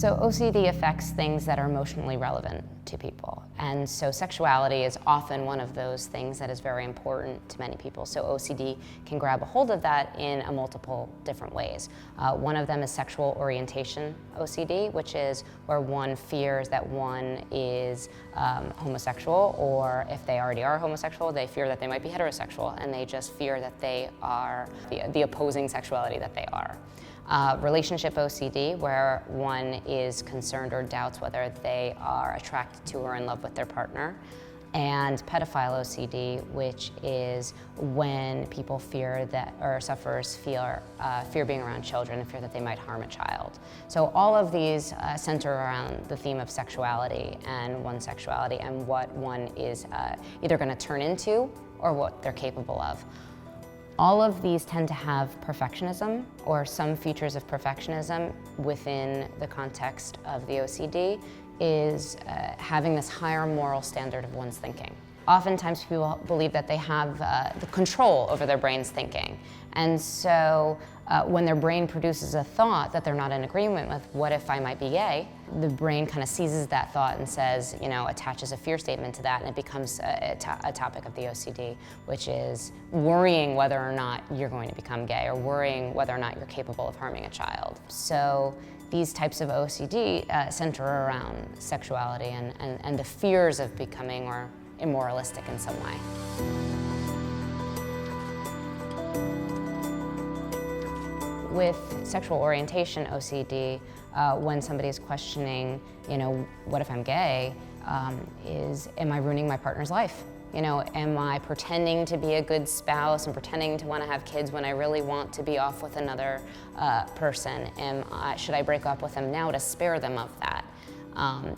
So OCD affects things that are emotionally relevant to people. And so sexuality is often one of those things that is very important to many people. So OCD can grab a hold of that in a multiple different ways. One of them is sexual orientation OCD, which is where one fears that one is homosexual, or if they already are homosexual, they fear that they might be heterosexual, and they just fear that they are the opposing sexuality that they are. Relationship OCD, where one is concerned or doubts whether they are attracted to or in love with their partner. And pedophile OCD, which is when people fear that, or sufferers fear being around children and fear that they might harm a child. So all of these center around the theme of sexuality and one's sexuality and what one is either going to turn into or what they're capable of. All of these tend to have perfectionism or some features of perfectionism within the context of the OCD, is having this higher moral standard of one's thinking. Oftentimes people believe that they have the control over their brain's thinking. And so when their brain produces a thought that they're not in agreement with, what if I might be gay? The brain kind of seizes that thought and says, attaches a fear statement to that, and it becomes a topic of the OCD, which is worrying whether or not you're going to become gay or worrying whether or not you're capable of harming a child. So these types of OCD center around sexuality and the fears of becoming or immoralistic in some way. With sexual orientation OCD, when somebody is questioning, what if I'm gay, am I ruining my partner's life? Am I pretending to be a good spouse and pretending to want to have kids when I really want to be off with another person? Should I break up with them now to spare them of that?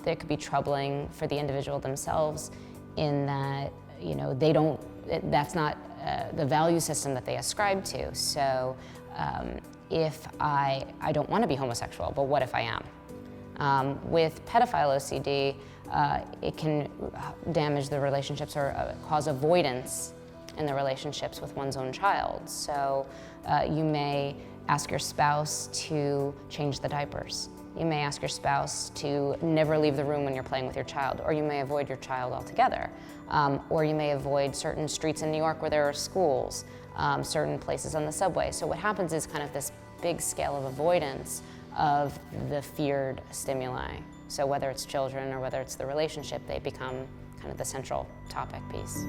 That could be troubling for the individual themselves in that, that's not the value system that they ascribe to. So if I don't want to be homosexual, but what if I am? With pedophile OCD, it can damage the relationships or cause avoidance in the relationships with one's own child. So you may ask your spouse to change the diapers. You may ask your spouse to never leave the room when you're playing with your child, or you may avoid your child altogether. Or you may avoid certain streets in New York where there are schools, certain places on the subway. So what happens is kind of this big scale of avoidance of the feared stimuli. So whether it's children or whether it's the relationship, they become kind of the central topic piece.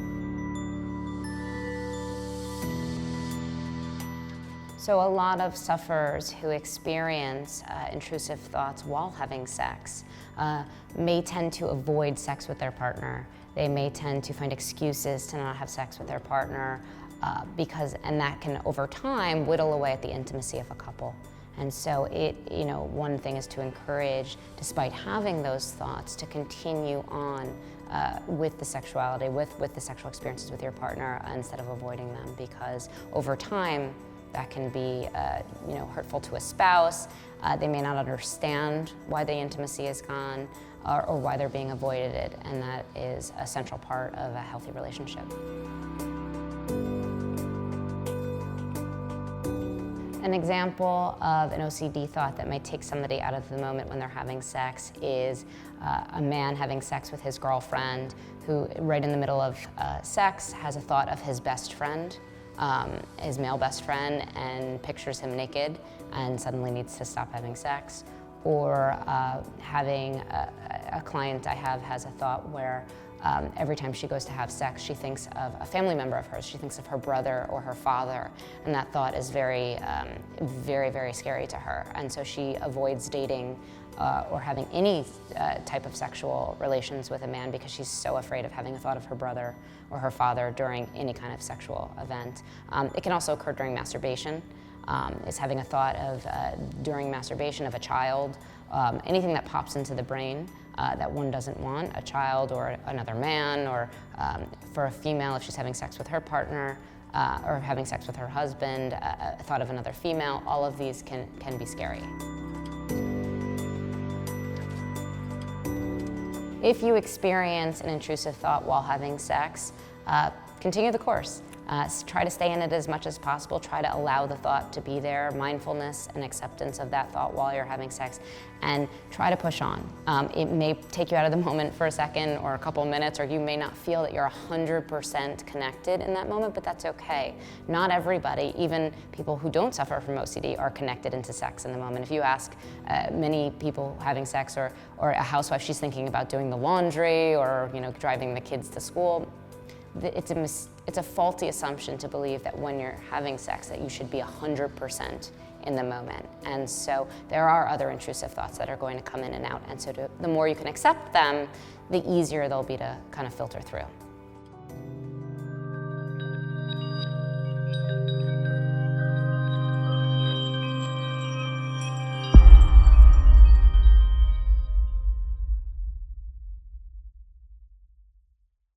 So a lot of sufferers who experience intrusive thoughts while having sex may tend to avoid sex with their partner. They may tend to find excuses to not have sex with their partner and that can over time whittle away at the intimacy of a couple. And so one thing is to encourage, despite having those thoughts, to continue on with the sexuality, with the sexual experiences with your partner instead of avoiding them, because over time that can be hurtful to a spouse. They may not understand why the intimacy is gone or why they're being avoided, and that is a central part of a healthy relationship. An example of an OCD thought that might take somebody out of the moment when they're having sex is a man having sex with his girlfriend who, right in the middle of sex, has a thought of his best friend, his male best friend, and pictures him naked and suddenly needs to stop having sex. Or having a client I have has a thought where every time she goes to have sex, she thinks of a family member of hers. She thinks of her brother or her father, and that thought is very, very scary to her. And so she avoids dating or having any type of sexual relations with a man because she's so afraid of having a thought of her brother or her father during any kind of sexual event. It can also occur during masturbation. Is having a thought of, during masturbation, of a child, anything that pops into the brain that one doesn't want, a child or another man, or for a female, if she's having sex with her partner or having sex with her husband, a thought of another female. All of these can be scary. If you experience an intrusive thought while having sex, continue the course. Try to stay in it as much as possible. Try to allow the thought to be there, mindfulness and acceptance of that thought while you're having sex, and try to push on. It may take you out of the moment for a second or a couple of minutes, or you may not feel that you're 100% connected in that moment, but that's okay. Not everybody, even people who don't suffer from OCD, are connected into sex in the moment. If you ask many people having sex, or a housewife, she's thinking about doing the laundry or driving the kids to school, it's a faulty assumption to believe that when you're having sex that you should be 100% in the moment. And so there are other intrusive thoughts that are going to come in and out. And so the more you can accept them, the easier they'll be to kind of filter through.